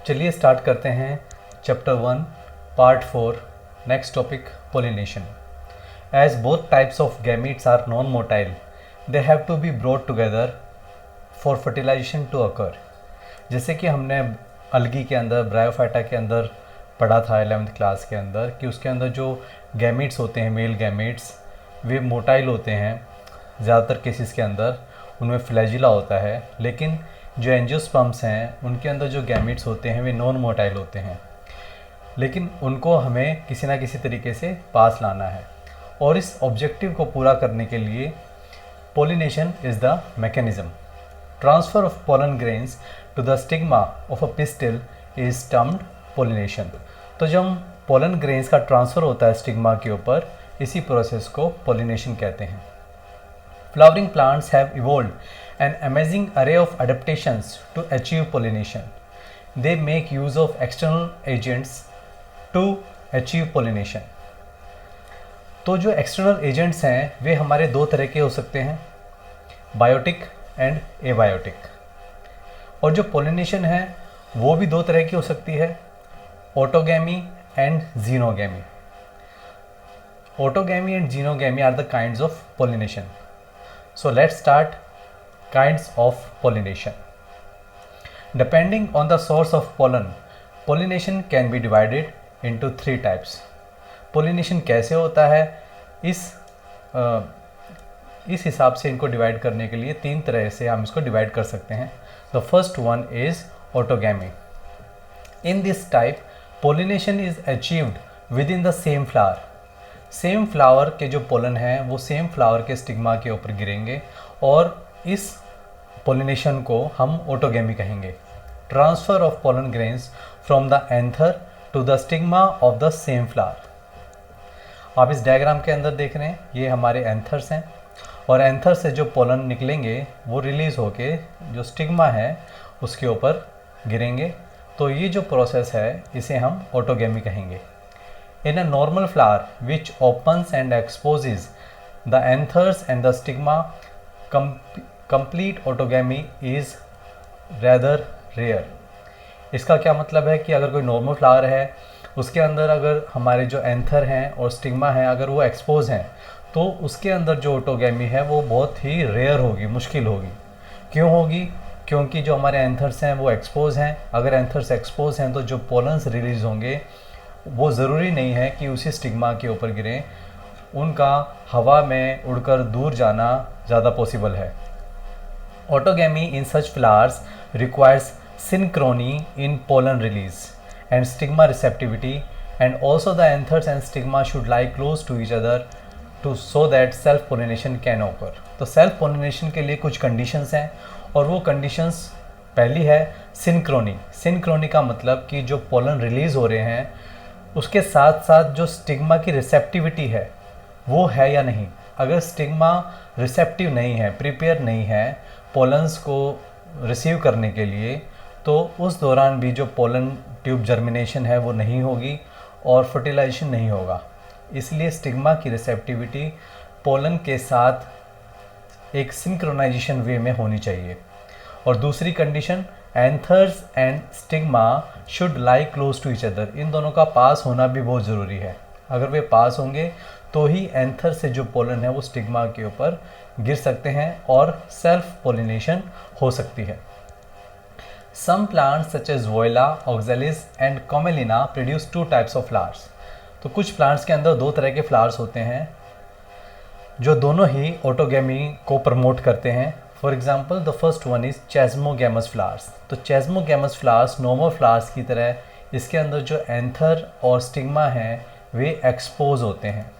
चलिए स्टार्ट करते हैं chapter 1 part 4 next topic pollination. As both types of gametes are non motile they have to be brought together for fertilisation to occur. जैसे कि हमने अलगी के अंदर ब्रायोफाइटा के अंदर पढ़ा था 11th क्लास के अंदर कि उसके अंदर जो गैमीट्स होते हैं मेल गैमीट्स वे मोटाइल होते हैं। ज़्यादातर केसेस के अंदर उनमें फ्लैजिला होता है, लेकिन जो एंजियोस्पर्म्स हैं उनके अंदर जो गैमीट्स होते हैं वे नॉन मोटाइल होते हैं, लेकिन उनको हमें किसी ना किसी तरीके से पास लाना है। और इस ऑब्जेक्टिव को पूरा करने के लिए pollination is the mechanism. Transfer of pollen grains to the stigma of a pistil is termed pollination. तो जब पोलन ग्रेन्स का ट्रांसफ़र होता है स्टिग्मा के ऊपर, इसी प्रोसेस को पोलिनेशन कहते हैं। Flowering plants have evolved an amazing array of adaptations to achieve pollination. They make use of external agents to achieve pollination. तो जो एक्सटर्नल एजेंट्स हैं वे हमारे दो तरह के हो सकते हैं, बायोटिक एंड एबायोटिक। और जो पोलिनेशन है वो भी दो तरह की हो सकती है, autogamy and xenogamy. Autogamy and xenogamy are the kinds of pollination. So let's start kinds of pollination. Depending on the source of pollen, pollination can be divided into three types. Pollination कैसे होता है, इस हिसाब से इनको divide करने के लिए तीन तरह से हम इसको डिवाइड कर सकते हैं। The first one is autogamy. In this type, pollination is achieved within the same flower. Same flower के जो पोलन हैं वो सेम फ्लावर के स्टिग्मा के ऊपर गिरेंगे और इस पोलिनेशन को हम ऑटोगैमी कहेंगे। Transfer of pollen grains from the anther to the stigma of the same flower. आप इस डायग्राम के अंदर देख रहे हैं, ये हमारे एंथर्स हैं और एंथर से जो पोलन निकलेंगे वो रिलीज़ होके जो स्टिग्मा है उसके ऊपर गिरेंगे। तो ये जो प्रोसेस है इसे हम ऑटोगैमी कहेंगे। In a normal flower which opens and exposes the anthers and the stigma, complete autogamy is rather rare. इसका क्या मतलब है कि अगर कोई नॉर्मल फ्लावर है उसके अंदर अगर हमारे जो एंथर हैं और स्टिग्मा हैं अगर वो एक्सपोज हैं तो उसके अंदर जो ऑटोगैमी है वो बहुत ही रेयर होगी, मुश्किल होगी। क्यों होगी? क्योंकि जो हमारे एंथर्स हैं वो एक्सपोज हैं। अगर एंथर्स एक्सपोज हैं तो जो पोलन्स रिलीज़ होंगे वो ज़रूरी नहीं है कि उसी स्टिग्मा के ऊपर गिरें, उनका हवा में उड़कर दूर जाना ज़्यादा पॉसिबल है। Autogamy in such flowers requires synchrony in pollen release and stigma receptivity and also the anthers and stigma should lie close to each other to so that self pollination can occur. तो self pollination के लिए कुछ conditions हैं और वो conditions पहली है Synchrony. Synchrony का मतलब कि जो पोलन रिलीज़ हो रहे हैं उसके साथ साथ जो स्टिग्मा की रिसेप्टिविटी है वो है या नहीं। अगर स्टिग्मा रिसेप्टिव नहीं है, प्रिपेयर नहीं है पोलन्स को रिसीव करने के लिए, तो उस दौरान भी जो पोलन ट्यूब जर्मिनेशन है वो नहीं होगी और फर्टिलाइजेशन नहीं होगा। इसलिए स्टिग्मा की रिसेप्टिविटी पोलन के साथ एक सिंक्रोनाइजेशन वे में होनी चाहिए। और दूसरी condition, anthers and stigma should lie close to each other. इन दोनों का पास होना भी बहुत ज़रूरी है। अगर वे पास होंगे तो ही एंथर से जो पोलन है वो स्टिग्मा के ऊपर गिर सकते हैं और सेल्फ पोलिनेशन हो सकती है। Some plants such as Viola, Oxalis and Commelina produce two types of flowers. तो कुछ प्लांट्स के अंदर दो तरह के फ्लावर्स होते हैं जो दोनों ही ऑटोगैमी को प्रमोट करते हैं। For example the first one is chasmogamous flowers. तो चेस्मोगैमस फ्लावर्स नॉर्मल फ्लावर्स की तरह इसके अंदर जो एंथर और स्टिग्मा हैं वे एक्सपोज होते हैं,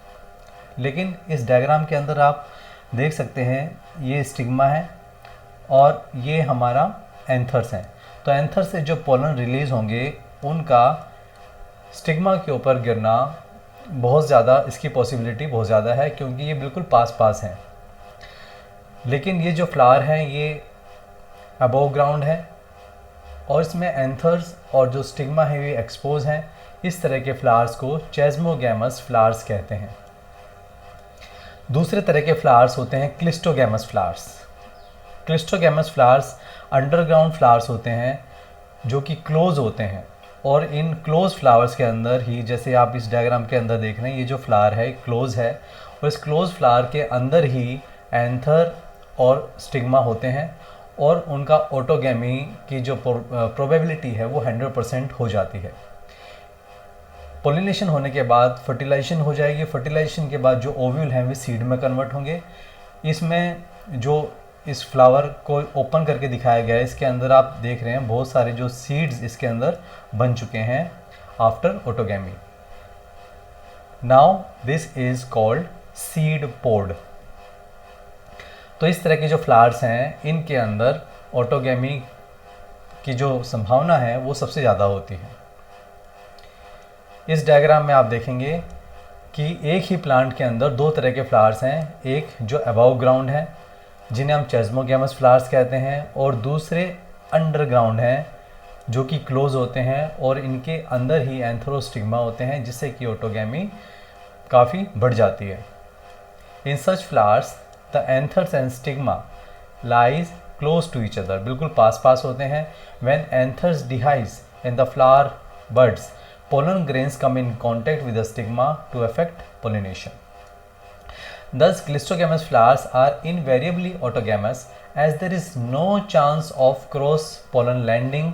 लेकिन इस डायग्राम के अंदर आप देख सकते हैं ये स्टिग्मा है और ये हमारा एंथर्स हैं। तो एंथर से जो पोलन रिलीज़ होंगे उनका स्टिग्मा के ऊपर गिरना बहुत ज़्यादा, इसकी पॉसिबिलिटी बहुत ज़्यादा है क्योंकि ये बिल्कुल पास पास हैं। लेकिन ये जो फ्लावर हैं ये अबव ग्राउंड है और इसमें एंथर्स और जो स्टिग्मा है ये एक्सपोज हैं। इस तरह के फ्लावर्स को चेस्मोगैमस फ्लावर्स कहते हैं। दूसरे तरह के फ्लावर्स होते हैं cleistogamous flowers. Cleistogamous flowers underground flowers होते हैं जो कि क्लोज होते हैं, और इन क्लोज फ्लावर्स के अंदर ही, जैसे आप इस डायग्राम के अंदर देख रहे हैं, ये जो फ्लावर है क्लोज है, और इस क्लोज फ्लावर के अंदर ही एंथर और स्टिग्मा होते हैं, और उनका ऑटोगैमी की जो प्रोबेबिलिटी है वो 100% हो जाती है। पोलिनेशन होने के बाद फर्टिलाइजेशन हो जाएगी। फर्टिलाइजेशन के बाद जो ओव्यूल हैं वे सीड में कन्वर्ट होंगे। इसमें जो इस फ्लावर को ओपन करके दिखाया गया है, इसके अंदर आप देख रहे हैं बहुत सारे जो सीड्स इसके अंदर बन चुके हैं after autogamy. Now this is called seed pod. तो इस तरह के जो फ्लावर्स हैं इनके अंदर ऑटोगैमी की जो संभावना है वो सबसे ज़्यादा होती है। इस डायग्राम में आप देखेंगे कि एक ही प्लांट के अंदर दो तरह के फ्लावर्स हैं, एक जो अबव ग्राउंड है जिन्हें हम चेस्मोगैमस फ्लावर्स कहते हैं, और दूसरे अंडरग्राउंड हैं जो कि क्लोज होते हैं और इनके अंदर ही एंथरोस्टिग्मा होते हैं, जिससे कि ऑटोगैमी काफ़ी बढ़ जाती है। In such flowers the anthers and stigma lies close to each other, बिल्कुल पास पास होते हैं। When anthers dehisce in the flower buds, pollen grains come in contact with the stigma to affect pollination. Thus, clistogamous flowers are invariably autogamous as there is no chance of cross pollen landing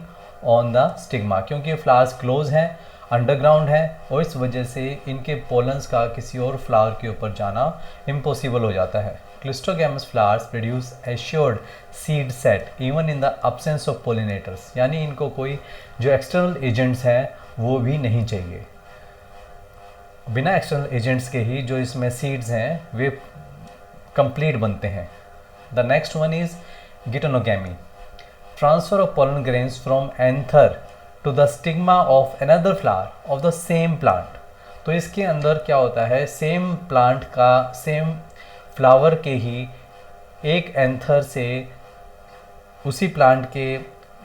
on the stigma, क्योंकि flowers close हैं, underground है, और इस वजह से इनके pollens का किसी और फ्लावर के ऊपर जाना इम्पॉसिबल हो जाता है। Cleistogamous flowers produce assured seed set even in the absence of pollinators, यानी इनको कोई जो एक्सटर्नल एजेंट्स हैं वो भी नहीं चाहिए। बिना एक्सटर्नल एजेंट्स के ही जो इसमें सीड्स हैं वे कंप्लीट बनते हैं। The next one is geitonogamy, transfer of pollen grains from anther to the stigma of another flower of the same plant. तो इसके अंदर क्या होता है, सेम प्लांट का सेम फ्लावर के ही एक एंथर से उसी प्लांट के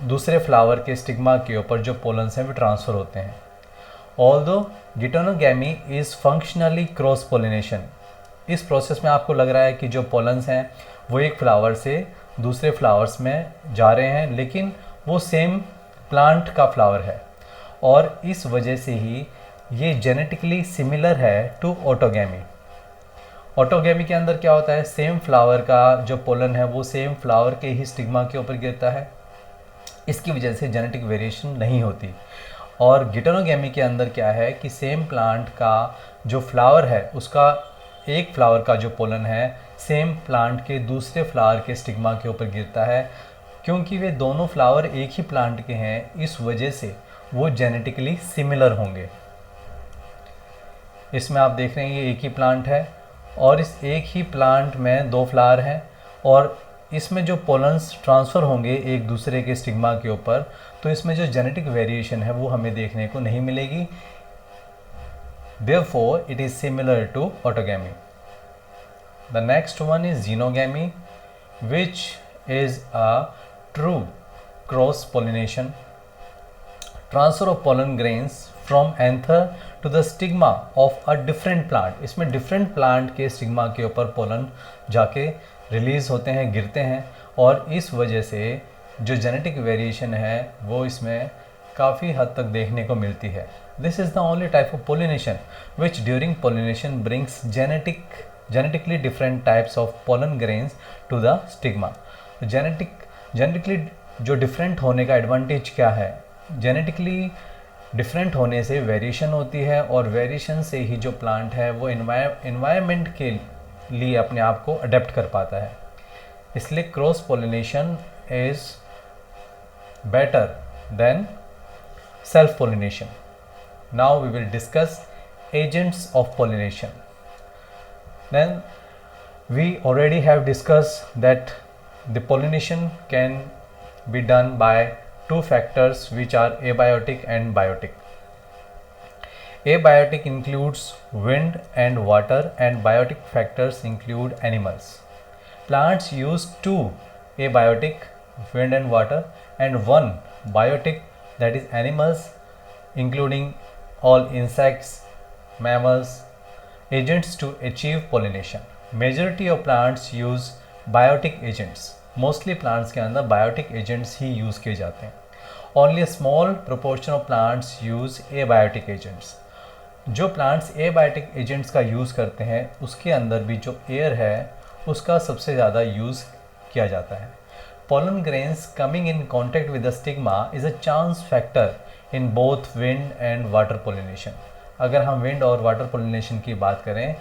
दूसरे फ्लावर के स्टिग्मा के ऊपर जो पोलन्स हैं वे ट्रांसफ़र होते हैं। Although geitonogamy is functionally cross pollination, इस प्रोसेस में आपको लग रहा है कि जो पोलन्स हैं वो एक फ्लावर से दूसरे फ्लावर्स में जा रहे हैं, लेकिन वो सेम प्लांट का फ्लावर है, और इस वजह से ही ये जेनेटिकली सिमिलर है टू ऑटोगैमी। ऑटोगैमी के अंदर क्या होता है, सेम फ्लावर का जो पोलन है वो सेम फ्लावर के ही स्टिग्मा के ऊपर गिरता है, इसकी वजह से जेनेटिक वेरिएशन नहीं होती। और गिटोनोगैमी के अंदर क्या है कि सेम प्लांट का जो फ्लावर है उसका एक फ्लावर का जो पोलन है सेम प्लांट के दूसरे फ्लावर के स्टिग्मा के ऊपर गिरता है। क्योंकि वे दोनों फ्लावर एक ही प्लांट के हैं, इस वजह से वो जेनेटिकली सिमिलर होंगे। इसमें आप देख रहे हैं ये एक ही प्लांट है और इस एक ही प्लांट में दो फ्लावर हैं, और इसमें जो पोलन्स ट्रांसफ़र होंगे एक दूसरे के स्टिग्मा के ऊपर, तो इसमें जो जेनेटिक वेरिएशन है वो हमें देखने को नहीं मिलेगी। Therefore it is similar to autogamy. The next one is xenogamy which is a true cross pollination, transfer of pollen grains from anther to the stigma of a different plant. इसमें different plant के stigma के ऊपर pollen जाके release होते हैं, गिरते हैं, और इस वजह से जो जेनेटिक वेरिएशन है वो इसमें काफ़ी हद तक देखने को मिलती है। This is the only type of pollination which during pollination brings genetically different types of pollen grains to the stigma. Genetically जो डिफरेंट होने का एडवांटेज क्या है, जेनेटिकली डिफरेंट होने से वेरिएशन होती है, और वेरिएशन से ही जो प्लांट है वो इन्वायरमेंट के लिए अपने आप को अडेप्ट कर पाता है। इसलिए cross pollination is better than self pollination. Now we will discuss agents of pollination. Then we already have discussed that the pollination can be done by two factors which are abiotic and biotic. Abiotic includes wind and water, and biotic factors include animals. Plants use two abiotic, wind and water, and one biotic, that is animals, including all insects, mammals, agents to achieve pollination. Majority of plants use biotic agents. Mostly plants के अंदर biotic agents ही use किए जाते हैं। Only small proportion of plants use abiotic agents. जो plants abiotic agents का use करते हैं उसके अंदर भी जो एयर है उसका सबसे ज़्यादा यूज़ किया जाता है। pollen grains coming in contact with the stigma is a chance factor in both wind and water pollination। अगर हम विंड और वाटर पोलिनेशन की बात करें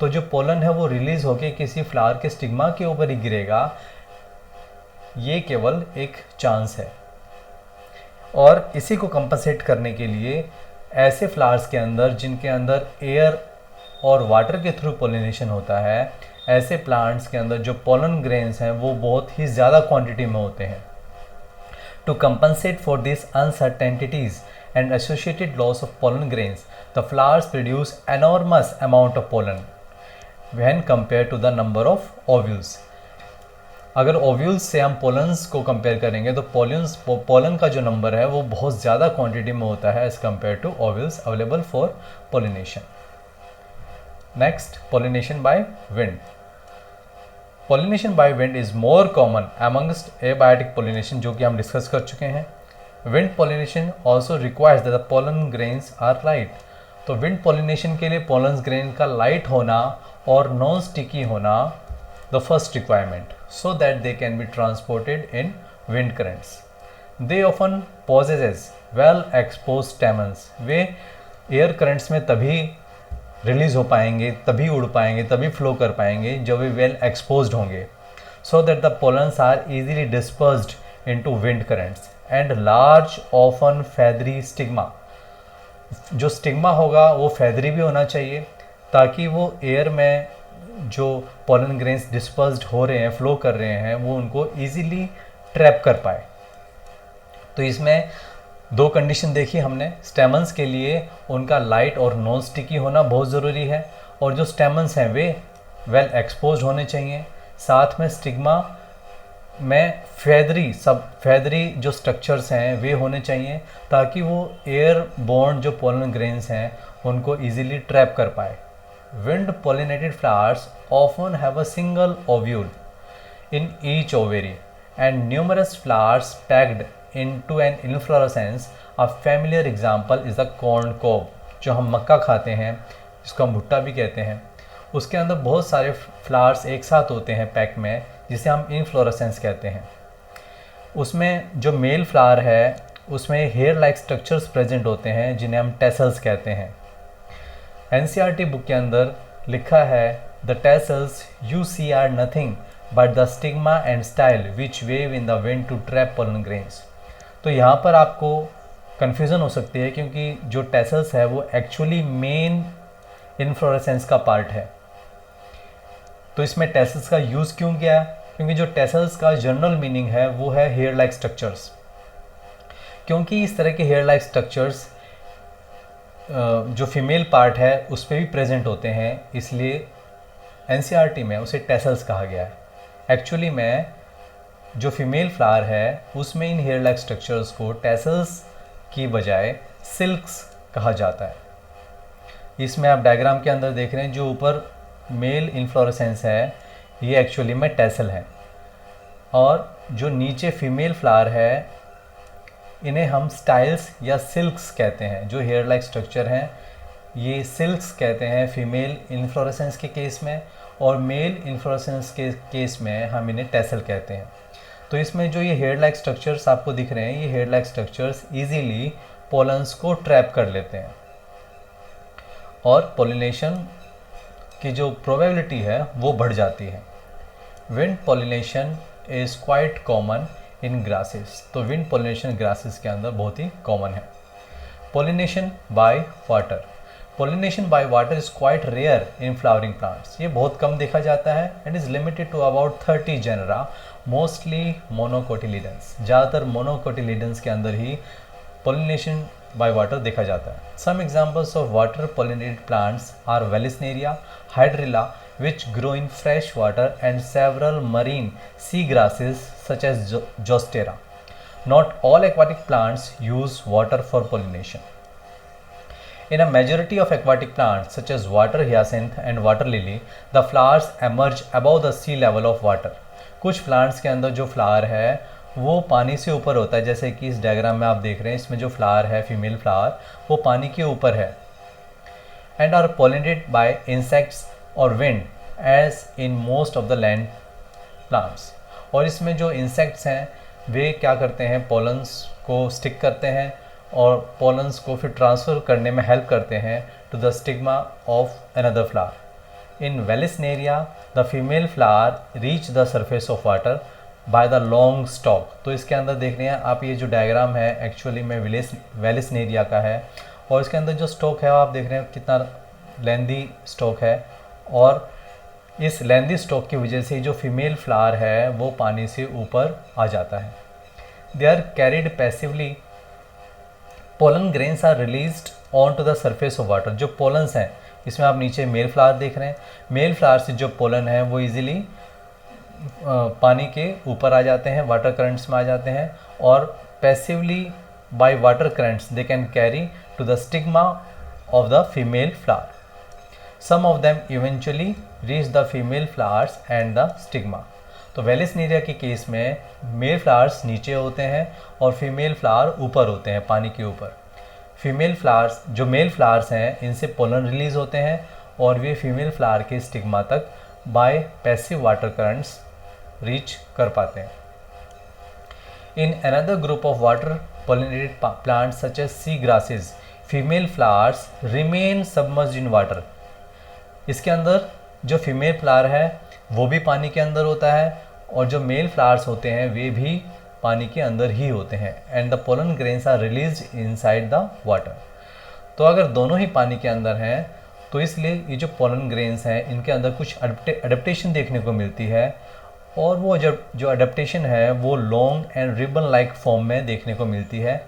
तो जो पोलन है वो रिलीज होके किसी फ्लावर के स्टिग्मा के ऊपर ही गिरेगा, ये केवल एक चांस है। और इसी को कंपनसेट करने के लिए ऐसे फ्लावर्स के अंदर जिनके अंदर एयर और वाटर के थ्रू पोलिनेशन होता है, ऐसे प्लांट्स के अंदर जो पोलन ग्रेन्स हैं वो बहुत ही ज़्यादा क्वांटिटी में होते हैं। To compensate for this uncertainties and associated loss of pollen grains, the flowers produce enormous amount of pollen when compare to the number of ovules. अगर ओव्यूल्स से हम पोलन्स को कंपेयर करेंगे तो पोलन का जो नंबर है वो बहुत ज़्यादा क्वांटिटी में होता है as compare to ovules available for pollination. Next, pollination by wind. Pollination by wind is more common amongst abiotic pollination, जो कि हम डिस्कस कर चुके हैं। Wind pollination also requires that the pollen grains are light. तो wind pollination के लिए pollen grain का लाइट होना और नॉन स्टिकी होना the first requirement, so that they can be transported in wind currents. They often possess well exposed stamens। Way air currents में तभी release हो पाएंगे, तभी उड़ पाएंगे, तभी फ्लो कर पाएंगे जब वे वेल एक्सपोज्ड होंगे, so that the pollens are easily dispersed into wind currents and large often feathery stigma। जो स्टिग्मा होगा वो feathery भी होना चाहिए ताकि वो एयर में जो पोलन ग्रेन्स डिस्पर्स्ड हो रहे हैं, फ्लो कर रहे हैं, वो उनको इजीली ट्रैप कर पाए। तो इसमें दो कंडीशन देखी हमने। स्टेमन्स के लिए उनका लाइट और नॉन स्टिकी होना बहुत ज़रूरी है, और जो स्टेमन्स हैं वे वेल एक्सपोज होने चाहिए। साथ में स्टिग्मा में फेदरी जो स्ट्रक्चर्स हैं वे होने चाहिए ताकि वो एयर बोर्न जो पोलन ग्रेन्स हैं उनको ईजिली ट्रैप कर पाए। Wind pollinated flowers often have a single ovule in each ovary and numerous flowers packed into an inflorescence। A familiar example is the corn cob, जो हम मक्का खाते हैं, जिसको हम भुट्टा भी कहते हैं। उसके अंदर बहुत सारे फ्लावर्स एक साथ होते हैं पैक में, जिसे हम इनफ्लोरेसेंस कहते हैं। उसमें जो मेल फ्लावर है उसमें हेयर लाइक स्ट्रक्चर्स प्रेजेंट होते हैं जिन्हें हम टेसल्स कहते हैं। NCERT बुक के अंदर लिखा है the tassels you see are nothing but the stigma and style which wave in the wind to trap pollen grains. तो यहाँ पर आपको कन्फ्यूज़न हो सकती है क्योंकि जो टेसल्स है वो एक्चुअली मेन इनफ्लोरेसेंस का पार्ट है। तो इसमें टेसल्स का यूज़ क्यों किया? क्योंकि जो टेसल्स का जनरल मीनिंग है वो है हेयर लाइक स्ट्रक्चर्स। क्योंकि इस तरह के हेयर लाइक स्ट्रक्चर्स जो फीमेल पार्ट है उस पर भी प्रेजेंट होते हैं, इसलिए NCERT में उसे टेसल्स कहा गया है। एक्चुअली में जो फीमेल फ्लावर है उसमें इन हेयर लाइक स्ट्रक्चर्स को टेसल्स की बजाय सिल्क्स कहा जाता है। इसमें आप डायग्राम के अंदर देख रहे हैं जो ऊपर मेल इन्फ्लोरेसेंस है ये एक्चुअली में टेसल है, और जो नीचे फीमेल फ्लावर है इन्हें हम स्टाइल्स या सिल्क्स कहते हैं। जो हेयर लाइक स्ट्रक्चर हैं ये सिल्क्स कहते हैं फीमेल इन्फ्लोरेसेंस के केस में, और मेल इन्फ्लोरेसेंस के केस में हम इन्हें टेसल कहते हैं। तो इसमें जो ये हेयर लाइक स्ट्रक्चर्स आपको दिख रहे हैं ये hair like structures easily pollens को ट्रैप कर लेते हैं, और पोलिनेशन की जो प्रोबेबिलिटी है वो बढ़ जाती है। Wind pollination is quite common in grasses. तो विंड पोलिनेशन ग्रासेस के अंदर बहुत ही कॉमन है। Pollination by water. Pollination by water is quite rare in flowering plants. ये बहुत कम देखा जाता है and is limited to about 30 genera, mostly monocotyledons. ज़्यादातर मोनोकोटिलीडेंस के अंदर ही पोलिनेशन बाय वाटर देखा जाता है। Some examples of water pollinated plants are Vallisneria, Hydrilla which grow in fresh water, and several marine sea grasses such as Zostera. Not all aquatic plants use water for pollination. In a majority of aquatic plants such as water hyacinth and water lily, the flowers emerge above the sea level of water. कुछ plants के अंदर जो flower है वो पानी से ऊपर होता है, जैसे कि इस डायग्राम में आप देख रहे हैं, इसमें जो फ्लावर है फीमेल फ्लावर वो पानी के ऊपर है, and are pollinated by insects और wind as in most of the land plants. और इसमें जो इंसेक्ट्स हैं वे क्या करते हैं, पोलन्स को स्टिक करते हैं और पोलन्स को फिर ट्रांसफ़र करने में हेल्प करते हैं to the stigma of another flower. In Vallisneria the female flower reach the surface of water by the long stalk. तो इसके अंदर देख रहे हैं आप, ये जो डायग्राम है एक्चुअली में वेलिसनेरिया का है, और इसके अंदर जो स्टॉक है आप देख रहे हैं कितना लेंदी स्टॉक है, और इस लेंदी स्टॉक की वजह से जो फीमेल फ्लावर है वो पानी से ऊपर आ जाता है। They are carried passively, pollen grains are released on to the surface of water. जो पोलन्स हैं, इसमें आप नीचे मेल फ्लावर देख रहे हैं, मेल फ्लावर से जो पोलन है वो इजीली पानी के ऊपर आ जाते हैं, वाटर करंट्स में आ जाते हैं, और passively by water currents they can carry to the stigma of the female flower. Some of them eventually reach the female flowers and the stigma. तो वेलिसनेरिया के केस में मेल फ्लावर्स नीचे होते हैं और फीमेल फ्लावर ऊपर होते हैं पानी के ऊपर। फीमेल फ्लावर्स, जो मेल फ्लावर्स हैं, इनसे पोलन रिलीज होते हैं और वे फीमेल फ्लावर के स्टिग्मा तक by passive water currents reach कर पाते हैं। In another group of water pollinated plants such as sea grasses, female flowers remain submerged in water. इसके अंदर जो फीमेल फ्लावर है वो भी पानी के अंदर होता है, और जो मेल फ्लावर्स होते हैं वे भी पानी के अंदर ही होते हैं, and the pollen grains are released inside the water. तो अगर दोनों ही पानी के अंदर हैं तो इसलिए ये जो पोलन ग्रेन्स हैं इनके अंदर कुछ अडेप्टेशन देखने को मिलती है, और वो जो अडेप्टेशन है वो long and ribbon like form में देखने को मिलती है।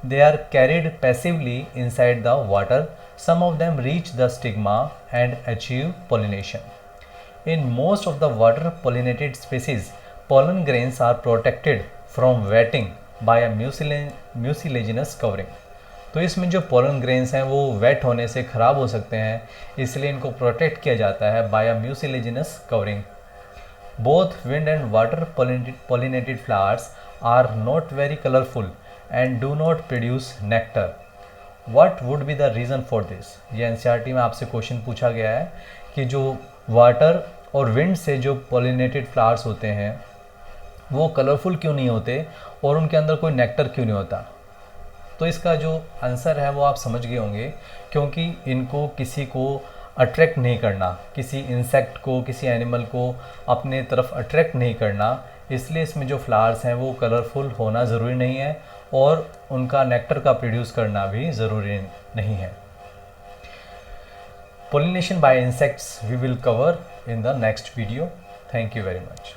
They are carried passively inside the water, some of them reach the stigma and achieve pollination. In most of the water pollinated species, pollen grains are protected from wetting by a mucilaginous covering. तो इसमें जो pollen grains हैं वो wet होने से ख़राब हो सकते हैं, इसलिए इनको प्रोटेक्ट किया जाता है by a mucilaginous covering. Both wind and water pollinated flowers are not very colorful and do not produce nectar. What would be the reason for this? ये NCERT में आपसे क्वेश्चन पूछा गया है कि जो वाटर और विंड से जो पॉलिनेटेड फ्लावर्स होते हैं वो कलरफुल क्यों नहीं होते और उनके अंदर कोई नेक्टर क्यों नहीं होता। तो इसका जो आंसर है वो आप समझ गए होंगे, क्योंकि इनको किसी को अट्रैक्ट नहीं करना, किसी इंसेक्ट को, किसी एनिमल को अपने तरफ अट्रैक्ट नहीं करना, इसलिए इसमें जो फ्लावर्स हैं वो कलरफुल होना ज़रूरी नहीं है और उनका नेक्टर का प्रोड्यूस करना भी ज़रूरी नहीं है। Pollination by insects we will cover in the next video. Thank you very much.